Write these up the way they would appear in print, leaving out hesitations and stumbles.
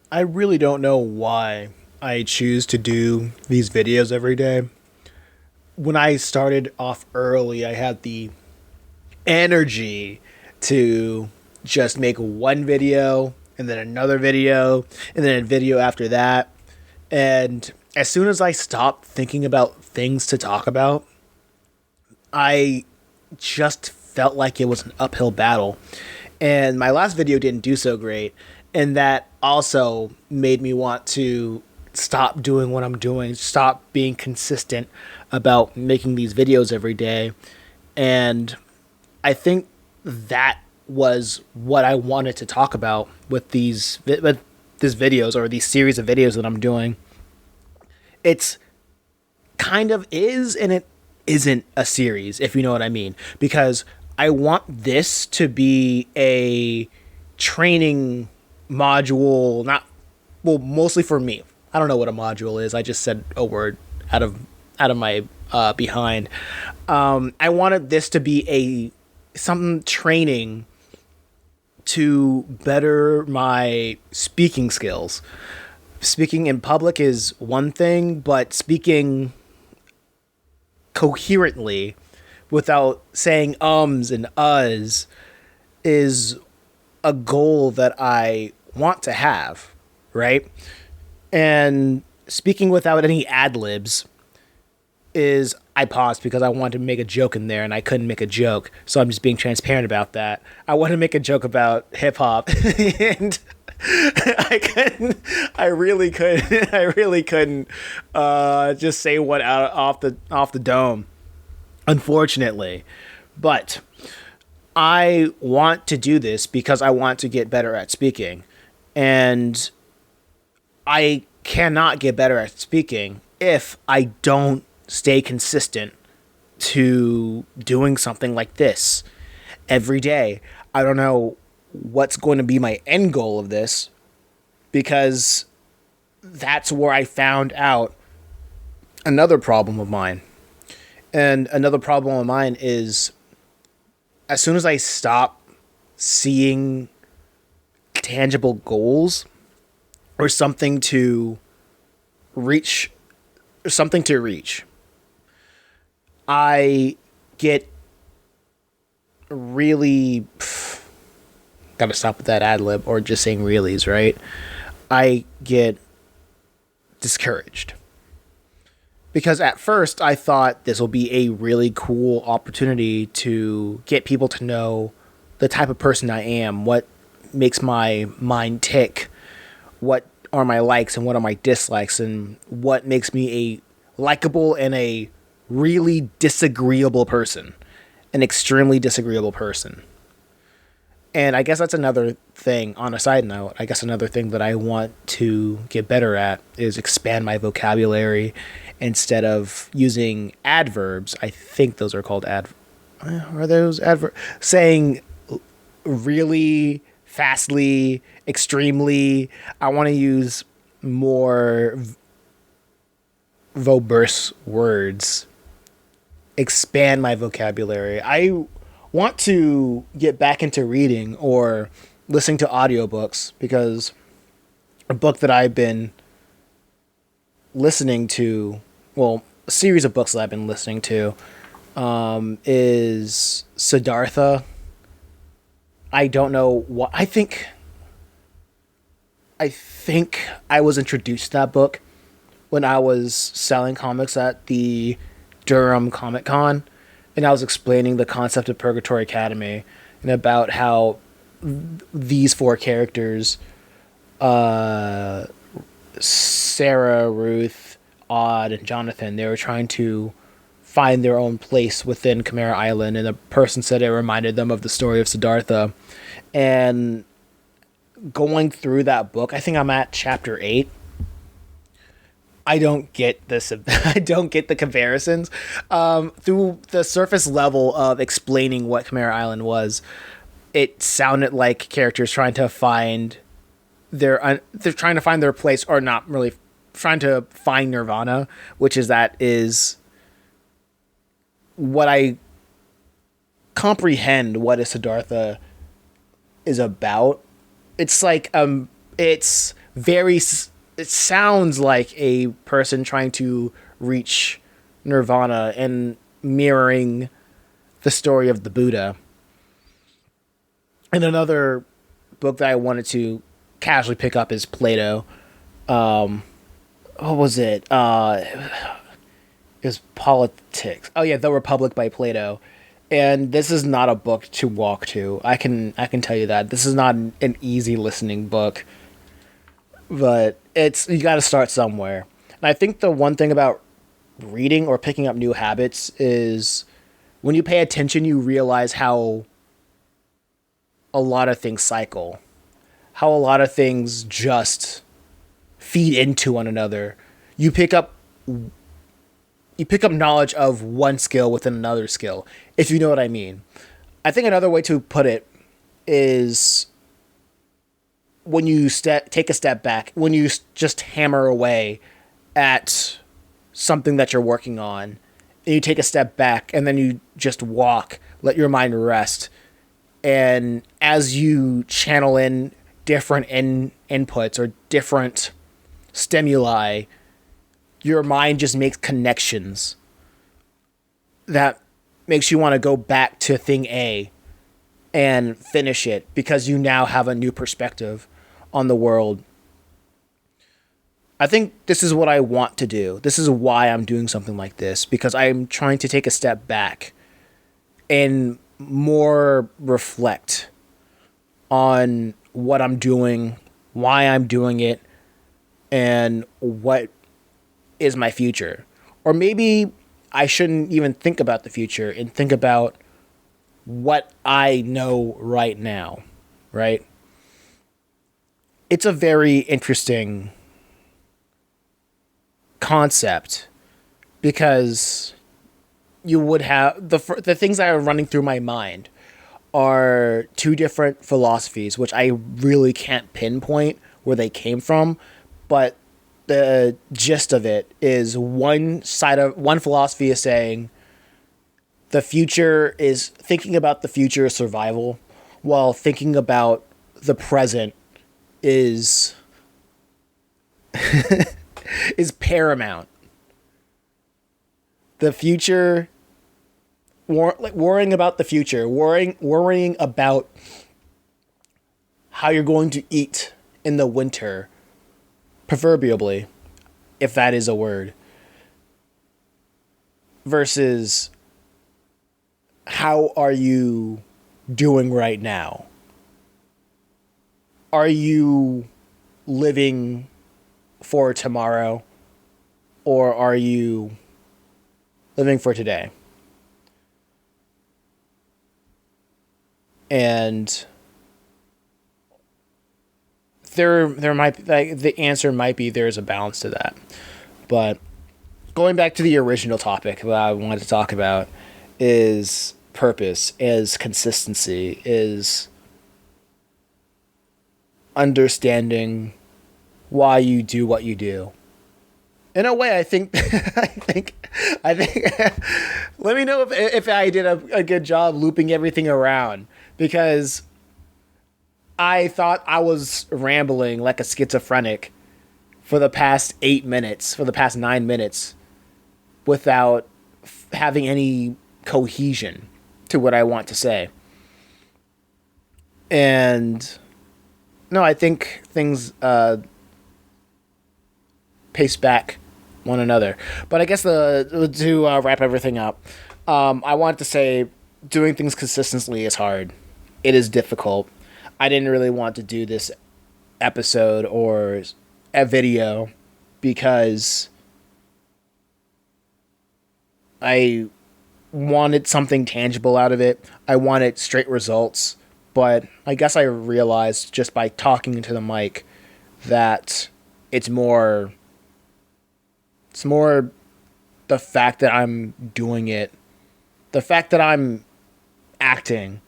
I really don't know why I choose to do these videos every day. When I started off early, I had the energy to just make one video and then another video and then a video after that. And as soon as I stopped thinking about things to talk about, I just felt like it was an uphill battle. And my last video didn't do so great. And that also made me want to stop doing what I'm doing, stop being consistent about making these videos every day. And I think that was what I wanted to talk about with these videos or these series of videos that I'm doing. It's kind of is and it isn't a series, if you know what I mean, because I want this to be a training module, not well, mostly for me. I don't know what a module is. I just said a word out of my behind. I wanted this to be a some training to better my speaking skills. Speaking in public is one thing, but speaking coherently without saying ums and uhs is a goal that I want to have, right? And speaking without any ad libs is I paused because I wanted to make a joke in there and I couldn't make a joke. So I'm just being transparent about that. I want to make a joke about hip hop and I couldn't. I really couldn't just say what out off the dome, unfortunately. But I want to do this because I want to get better at speaking. And I cannot get better at speaking if I don't stay consistent to doing something like this every day. I don't know what's going to be my end goal of this because that's where I found out another problem of mine. And another problem of mine is as soon as I stop seeing tangible goals or something to reach, I get really gotta stop with that ad lib or just saying reallys, right? I get discouraged. Because at first I thought this will be a really cool opportunity to get people to know the type of person I am, what makes my mind tick, what are my likes and what are my dislikes, and what makes me a likable and a really disagreeable person, an extremely disagreeable person. And I guess that's another thing, on a side note, I guess another thing that I want to get better at is expand my vocabulary instead of using adverbs. I think those are called are those adverbs? Saying really, fastly, extremely. I want to use more verbose words. Expand my vocabulary. I want to get back into reading or listening to audiobooks because a book that I've been listening to, well, a series of books that I've been listening to is Siddhartha. I don't know what I think I was introduced to that book when I was selling comics at the Durham Comic Con, and I was explaining the concept of Purgatory Academy and about how these four characters, Sarah, Ruth, Odd, and Jonathan, they were trying to find their own place within Chimera Island, and the person said it reminded them of the story of Siddhartha. And going through that book, I think I'm at chapter 8. I don't get this. I don't get the comparisons. Through the surface level of explaining what Chimera Island was, it sounded like characters trying to find they're trying to find their place, or not really trying to find nirvana, which is what I comprehend what a Siddhartha is about. It's like it's very it sounds like a person trying to reach nirvana and mirroring the story of the Buddha. And another book that I wanted to casually pick up is Plato. What was it? It was Politics. Oh yeah, The Republic by Plato. And this is not a book to walk to. I can tell you that. This is not an easy listening book. But you got to start somewhere. And I think the one thing about reading or picking up new habits is when you pay attention, you realize how a lot of things cycle, how a lot of things just feed into one another. You pick up knowledge of one skill within another skill, if you know what I mean. I think another way to put it is when you take a step back, when you just hammer away at something that you're working on, and you take a step back, and then you just walk, let your mind rest, and as you channel in different inputs or different stimuli, your mind just makes connections that makes you want to go back to thing A and finish it because you now have a new perspective on the world. I think this is what I want to do. This is why I'm doing something like this, because I'm trying to take a step back and more reflect on what I'm doing, why I'm doing it, and what is my future. Or maybe I shouldn't even think about the future and think about what I know right now, right? It's a very interesting concept because you would have the things that are running through my mind are two different philosophies, which I really can't pinpoint where they came from, but the gist of it is one philosophy is saying the future is thinking about the future survival, while thinking about the present is is paramount. The future, worrying about the future, worrying about how you're going to eat in the winter, proverbially, if that is a word, versus how are you doing right now? Are you living for tomorrow, or are you living for today? And there might be, the answer might be there's a balance to that. But going back to the original topic that I wanted to talk about is purpose, is consistency, is understanding why you do what you do. In a way, I think, I think. Let me know if I did a good job looping everything around, because I thought I was rambling like a schizophrenic for the past 8 minutes, for the past 9 minutes, without having any cohesion to what I want to say. And no, I think things pace back one another. But I guess to wrap everything up, I wanted to say doing things consistently is hard. It is difficult. I didn't really want to do this episode or a video because I wanted something tangible out of it. I wanted straight results. But I guess I realized just by talking into the mic that it's more the fact that I'm doing it, the fact that I'm acting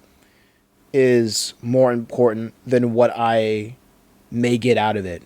is more important than what I may get out of it.